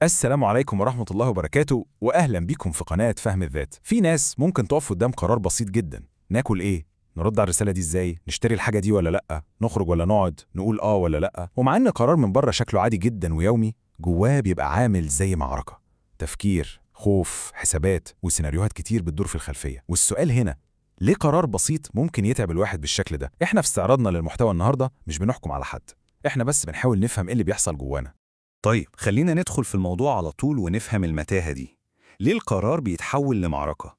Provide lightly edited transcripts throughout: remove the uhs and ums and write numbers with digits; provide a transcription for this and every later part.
السلام عليكم ورحمة الله وبركاته، وأهلا بيكم في قناة فهم الذات. في ناس ممكن تقف قدام قرار بسيط جدا: ناكل إيه؟ نرد على الرسالة دي إزاي؟ نشتري الحاجة دي ولا لأ؟ نخرج ولا نقعد؟ نقول ولا لأ؟ ومع إن قرار من بره شكله عادي جدا ويومي، جواه بيبقى عامل زي معركة، تفكير، خوف، حسابات، وسيناريوهات كتير بتدور في الخلفية. والسؤال هنا: ليه قرار بسيط ممكن يتعب الواحد بالشكل ده؟ إحنا في استعراضنا للمحتوى النهاردة مش بنحكم على حد، إحنا بس بنحاول نفهم إيه اللي بيحصل جوانا. طيب خلينا ندخل في الموضوع على طول ونفهم المتاهة دي. ليه القرار بيتحول لمعركة؟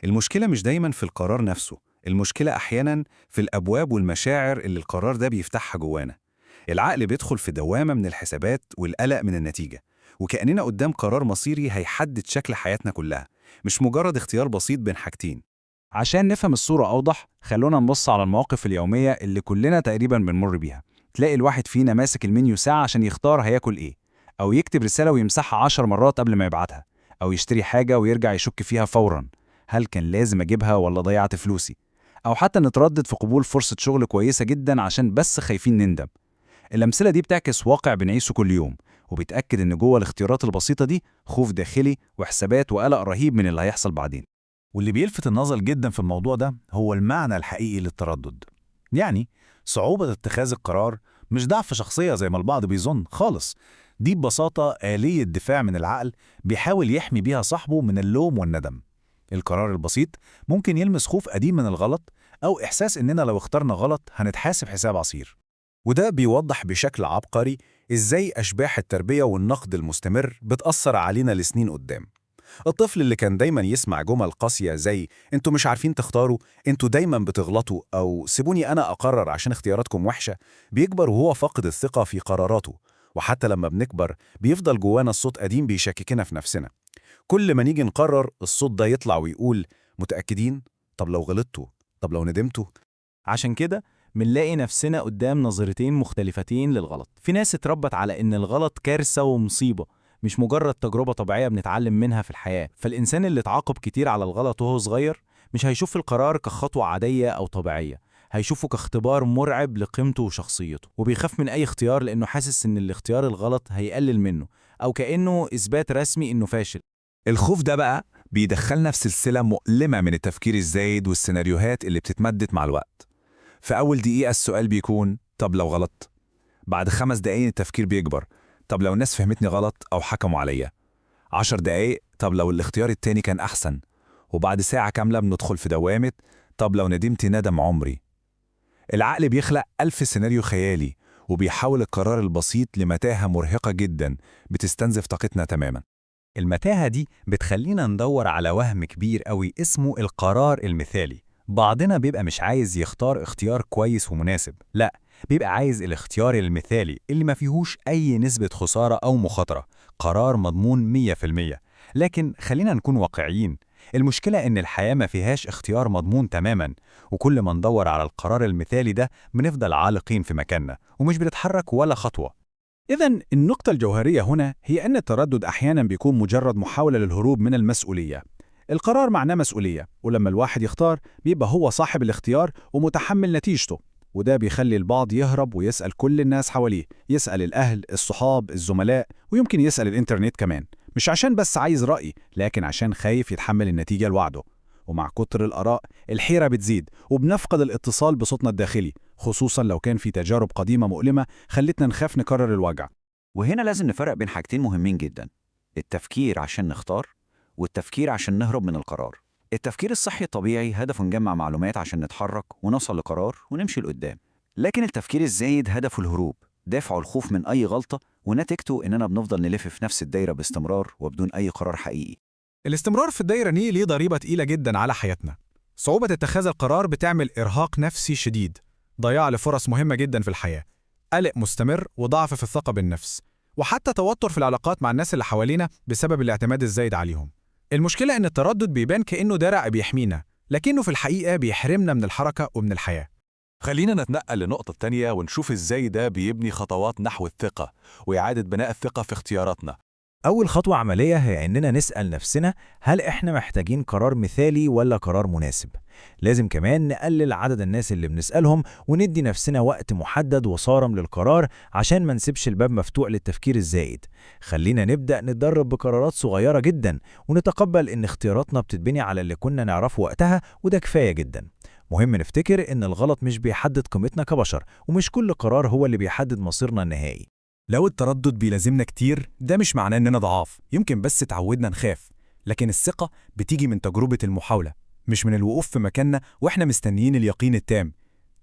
المشكلة مش دايما في القرار نفسه، المشكلة أحيانا في الأبواب والمشاعر اللي القرار ده بيفتحها جوانا. العقل بيدخل في دوامة من الحسابات والقلق من النتيجة، وكأننا قدام قرار مصيري هيحدد شكل حياتنا كلها، مش مجرد اختيار بسيط بين حاجتين. عشان نفهم الصورة أوضح، خلونا نبص على المواقف اليومية اللي كلنا تقريبا بنمر بيها. تلاقي الواحد فينا ماسك المنيو ساعة عشان يختار هياكل إيه، أو يكتب رسالة ويمسحها 10 مرات قبل ما يبعتها، أو يشتري حاجة ويرجع يشك فيها فورا: هل كان لازم أجيبها ولا ضيعت فلوسي؟ أو حتى نتردد في قبول فرصة شغل كويسة جدا عشان بس خايفين نندم. الأمثلة دي بتعكس واقع بنعيشه كل يوم، وبتأكد إن جوه الاختيارات البسيطة دي خوف داخلي وحسابات وقلق رهيب من اللي هيحصل بعدين. واللي بيلفت النظر جدا في الموضوع ده هو المعنى الحقيقي للتردد. يعني صعوبة اتخاذ القرار مش ضعف شخصية زي ما البعض بيظن خالص، دي ببساطة آلية دفاع من العقل بيحاول يحمي بيها صاحبه من اللوم والندم. القرار البسيط ممكن يلمس خوف قديم من الغلط، أو إحساس إننا لو اخترنا غلط هنتحاسب حساب عصير. وده بيوضح بشكل عبقري إزاي أشباح التربية والنقد المستمر بتأثر علينا لسنين قدام. الطفل اللي كان دايما يسمع جمل قاسية زي "انتوا مش عارفين تختاروا، انتوا دايما بتغلطوا" أو "سيبوني أنا أقرر عشان اختياراتكم وحشة", بيكبر وهو فاقد الثقة في قراراته. وحتى لما بنكبر بيفضل جوانا الصوت قديم بيشككنا في نفسنا. كل ما نيجي نقرر الصوت ده يطلع ويقول: متأكدين؟ طب لو غلطتوا؟ طب لو ندمتوا؟ عشان كده بنلاقي نفسنا قدام نظرتين مختلفتين للغلط. في ناس اتربت على إن الغلط كارثة ومصيبة، مش مجرد تجربة طبيعية بنتعلم منها في الحياة. فالإنسان اللي اتعاقب كتير على الغلط وهو صغير مش هيشوف القرار كخطوة عادية أو طبيعية، هيشوفه كاختبار مرعب لقيمته وشخصيته، وبيخاف من أي اختيار لأنه حاسس إن الاختيار الغلط هيقلل منه، أو كأنه إثبات رسمي إنه فاشل. الخوف ده بقى بيدخلنا في سلسلة مؤلمة من التفكير الزايد والسيناريوهات اللي بتتمدد مع الوقت. في أول دقيقة السؤال بيكون: طب لو غلط؟ بعد 5 دقايق التفكير بيكبر: طب لو الناس فهمتني غلط أو حكموا عليا؟ 10 دقايق: طب لو الاختيار التاني كان أحسن؟ وبعد ساعة كاملة بندخل في دوامة: طب لو ندمت ندم عمري؟ العقل بيخلق 1000 سيناريو خيالي، وبيحول القرار البسيط لمتاهة مرهقة جدا بتستنزف طاقتنا تماما. المتاهة دي بتخلينا ندور على وهم كبير قوي اسمه القرار المثالي. بعضنا بيبقى مش عايز يختار اختيار كويس ومناسب، لا، بيبقى عايز الاختيار المثالي اللي ما فيهوش أي نسبة خسارة أو مخاطرة، قرار مضمون 100%. لكن خلينا نكون واقعيين، المشكلة إن الحياة ما فيهاش اختيار مضمون تماما، وكل ما ندور على القرار المثالي ده بنفضل عالقين في مكاننا ومش بنتحرك ولا خطوة. إذن النقطة الجوهرية هنا هي أن التردد أحياناً بيكون مجرد محاولة للهروب من المسؤولية. القرار معناه مسؤولية، ولما الواحد يختار بيبقى هو صاحب الاختيار ومتحمل نتيجته. وده بيخلي البعض يهرب ويسأل كل الناس حواليه، يسأل الأهل، الصحاب، الزملاء، ويمكن يسأل الإنترنت كمان، مش عشان بس عايز رأي، لكن عشان خايف يتحمل النتيجة لوحده. ومع كتر الآراء الحيرة بتزيد، وبنفقد الاتصال بصوتنا الداخلي، خصوصاً لو كان في تجارب قديمة مؤلمة خلتنا نخاف نكرر الوجع. وهنا لازم نفرق بين حاجتين مهمين جدا: التفكير عشان نختار، والتفكير عشان نهرب من القرار. التفكير الصحي الطبيعي هدفه نجمع معلومات عشان نتحرك ونوصل لقرار ونمشي لقدام. لكن التفكير الزايد هدفه الهروب، دافعه الخوف من أي غلطة، ونتيجته إننا بنفضل نلف في نفس الدايرة باستمرار وبدون أي قرار حقيقي. الاستمرار في الدايرة دي ليه ضريبة تقيلة جدا على حياتنا. صعوبة اتخاذ القرار بتعمل إرهاق نفسي شديد، ضياع لفرص مهمة جدا في الحياة، قلق مستمر، وضعف في الثقة بالنفس، وحتى توتر في العلاقات مع الناس اللي حوالينا بسبب الاعتماد الزايد عليهم. المشكلة إن التردد بيبان كأنه درع بيحمينا، لكنه في الحقيقة بيحرمنا من الحركة ومن الحياة. خلينا نتنقل لنقطة تانية ونشوف إزاي ده بيبني خطوات نحو الثقة وإعادة بناء الثقة في اختياراتنا. أول خطوة عملية هي إننا نسأل نفسنا هل إحنا محتاجين قرار مثالي ولا قرار مناسب؟ لازم كمان نقلل عدد الناس اللي بنسألهم وندي نفسنا وقت محدد وصارم للقرار عشان ما نسيبش الباب مفتوح للتفكير الزايد. خلينا نبدأ نتدرب بقرارات صغيرة جدا ونتقبل إن اختياراتنا بتتبني على اللي كنا نعرفه وقتها، وده كفاية جدا. مهم نفتكر إن الغلط مش بيحدد قيمتنا كبشر، ومش كل قرار هو اللي بيحدد مصيرنا النهائي. لو التردد بيلازمنا كتير ده مش معناه إننا ضعاف، يمكن بس اتعودنا نخاف. لكن الثقة بتيجي من تجربة المحاولة، مش من الوقوف في مكاننا وإحنا مستنيين اليقين التام.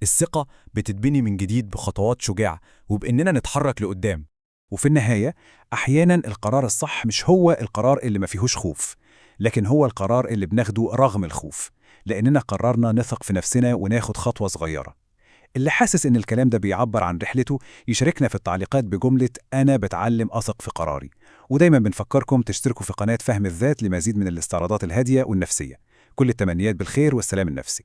الثقة بتتبني من جديد بخطوات شجاعة وبإننا نتحرك لقدام. وفي النهاية أحياناً القرار الصح مش هو القرار اللي ما فيهوش خوف، لكن هو القرار اللي بناخده رغم الخوف، لأننا قررنا نثق في نفسنا وناخد خطوة صغيرة. اللي حاسس إن الكلام ده بيعبر عن رحلته يشاركنا في التعليقات بجملة أنا بتعلم أثق في قراري. ودايما بنفكركم تشتركوا في قناة فهم الذات لمزيد من الاستعراضات الهادية والنفسية. كل التمنيات بالخير والسلام النفسي.